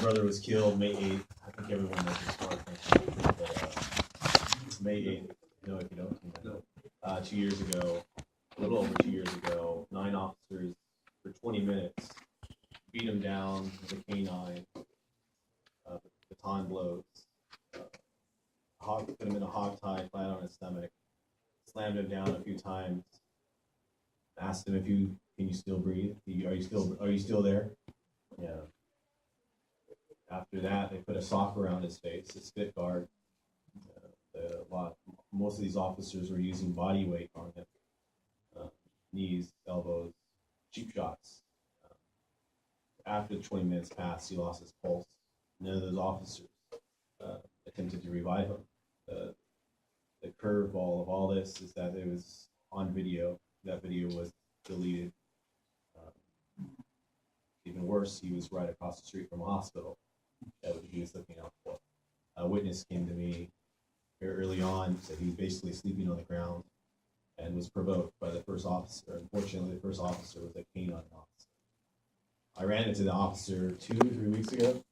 brother was killed May 8th. I think everyone knows this story. But, May 8th. No, if you don't. 2 years ago, a little over 2 years ago, 9 officers for 20 minutes beat him down with a canine, baton blows, put him in a hog tie, flat on his stomach, slammed him down a few times, asked him if can you still breathe? Are you still there? Yeah. After that, they put a sock around his face, a spit guard. Most of these officers were using body weight on him, knees, elbows, cheap shots. After the 20 minutes passed, he lost his pulse. None of those officers attempted to revive him. The curveball of all this is that it was on video. That video was deleted. Even worse, he was right across the street from a hospital that he was looking out for. A witness came to me very early on, said he was basically sleeping on the ground and was provoked by the first officer. Unfortunately, the first officer was a canine officer. I ran into the officer 2 or 3 weeks ago.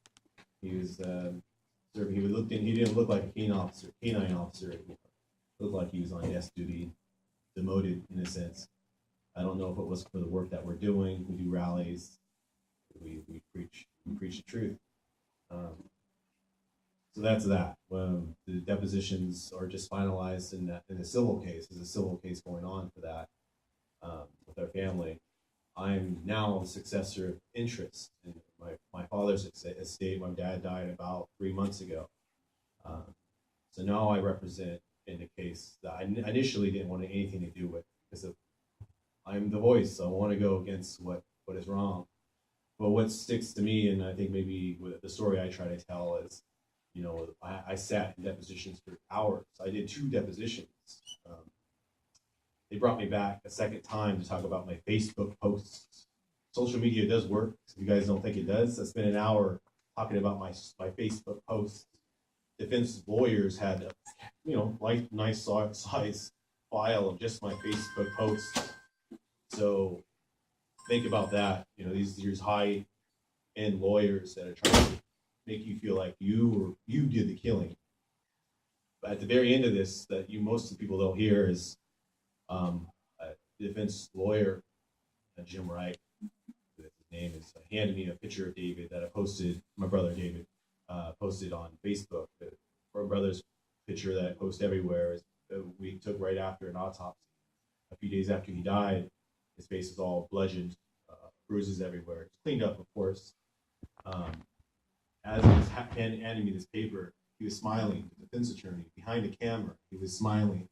He was he didn't look like a canine officer anymore. Looked like he was on desk duty, demoted in a sense. I don't know if it was for the work that we're doing. We do rallies. We preach the truth. So that's that. The depositions are just finalized in the civil case. There's a civil case going on for that with our family. I'm now the successor of interest in my father's estate. My dad died about 3 months ago. So now I represent in a case that I initially didn't want anything to do with because I'm the voice. So I want to go against what is wrong. But what sticks to me, and I think maybe with the story I try to tell is, I sat in depositions for hours. I did 2 depositions. They brought me back a second time to talk about my Facebook posts. Social media does work. If you guys don't think it does, I spent an hour talking about my Facebook posts. Defense lawyers had a nice size file of just my Facebook posts. So think about that. These high-end lawyers that are trying to make you feel like you did the killing. But at the very end of this, that most of the people don't hear is a defense lawyer, Jim Wright, his name is, handed me a picture of David that I posted. My brother David posted on Facebook. My brother's picture that I post everywhere is we took right after an autopsy. A few days after he died, his face is all bludgeoned, bruises everywhere. It's cleaned up, of course. As he was handing me this paper, he was smiling. The defense attorney behind the camera, he was smiling,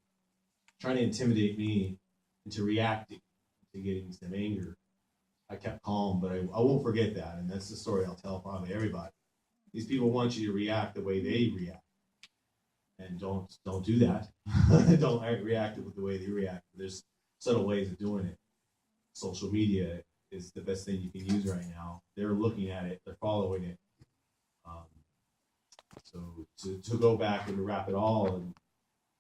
trying to intimidate me into reacting, to getting some anger. I kept calm, but I won't forget that, and that's the story I'll tell probably everybody. These people want you to react the way they react, and don't do that. Don't react with the way they react. There's subtle ways of doing it. Social media is the best thing you can use right now. They're looking at it, they're following it. So to go back and to wrap it all, and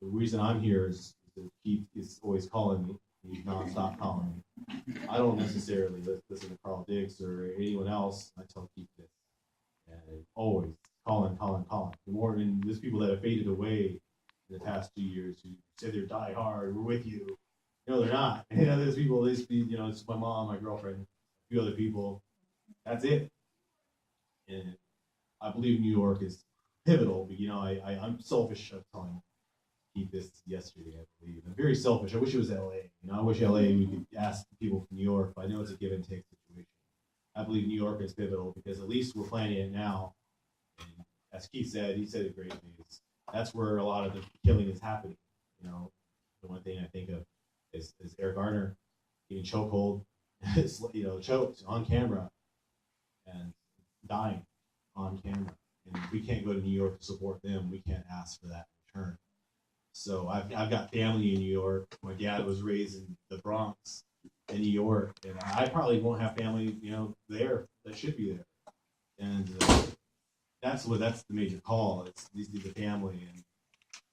the reason I'm here is that Keith is always calling me. He's nonstop calling me. I don't necessarily listen to Carl Diggs or anyone else. I tell Keith this, and always calling. More than there's people that have faded away in the past 2 years who say they're die hard. We're with you. No, they're not. There's people. It's my mom, my girlfriend, a few other people. That's it. And I believe New York is pivotal, but I'm selfish of telling Keith this yesterday, I believe. I'm very selfish. I wish it was LA. I wish LA we could ask people from New York, but I know it's a give and take situation. I believe New York is pivotal because at least we're planning it now. And as Keith said, he said it great news. That's where a lot of the killing is happening. The one thing I think of is Eric Garner getting chokehold, choked on camera and dying on camera. And we can't go to New York to support them. We can't ask for that in return. So I've got family in New York. My dad was raised in the Bronx in New York, and I probably won't have family, there that should be there. And that's the major call. It's the family and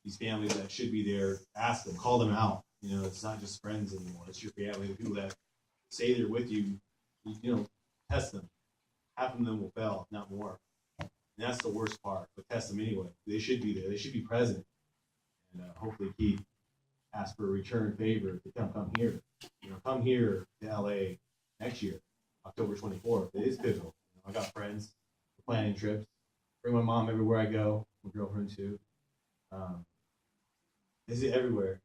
these families that should be there. Ask them, call them out. It's not just friends anymore. It's your family, the people that say they're with you. Test them. Half of them will fail, if not more. And that's the worst part, but test them anyway. They should be there. They should be present. And hopefully Keith asks for a return favor to come here. Come here to LA next year, October 24th. It is pivotal. I got friends, we're planning trips. Bring my mom everywhere I go, my girlfriend too. Is it everywhere?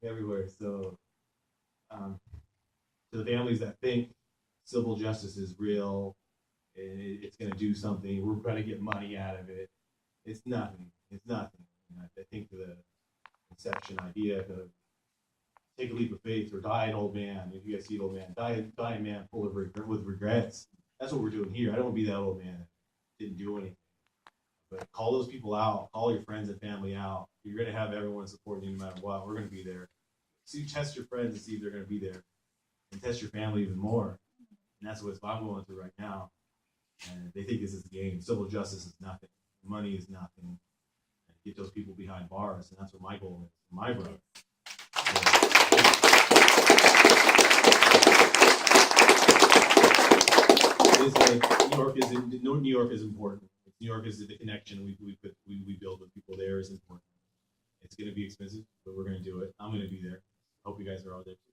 So, to the families that think civil justice is real, it's going to do something, we're going to get money out of it. It's nothing. I think the conception idea of take a leap of faith or die an old man. If you guys see an old man, die a man full of with regrets. That's what we're doing here. I don't want to be that old man that didn't do anything. But call those people out. Call your friends and family out. You're going to have everyone supporting you no matter what. We're going to be there. So you test your friends and see if they're going to be there, and test your family even more. And that's what I'm going through right now. And they think this is a game. Civil justice is nothing. Money is nothing. And get those people behind bars, and that's what my goal is. My brother. It's like New York is important. New York is the connection we build with people there is important. It's going to be expensive, but we're going to do it. I'm going to be there. Hope you guys are all there too.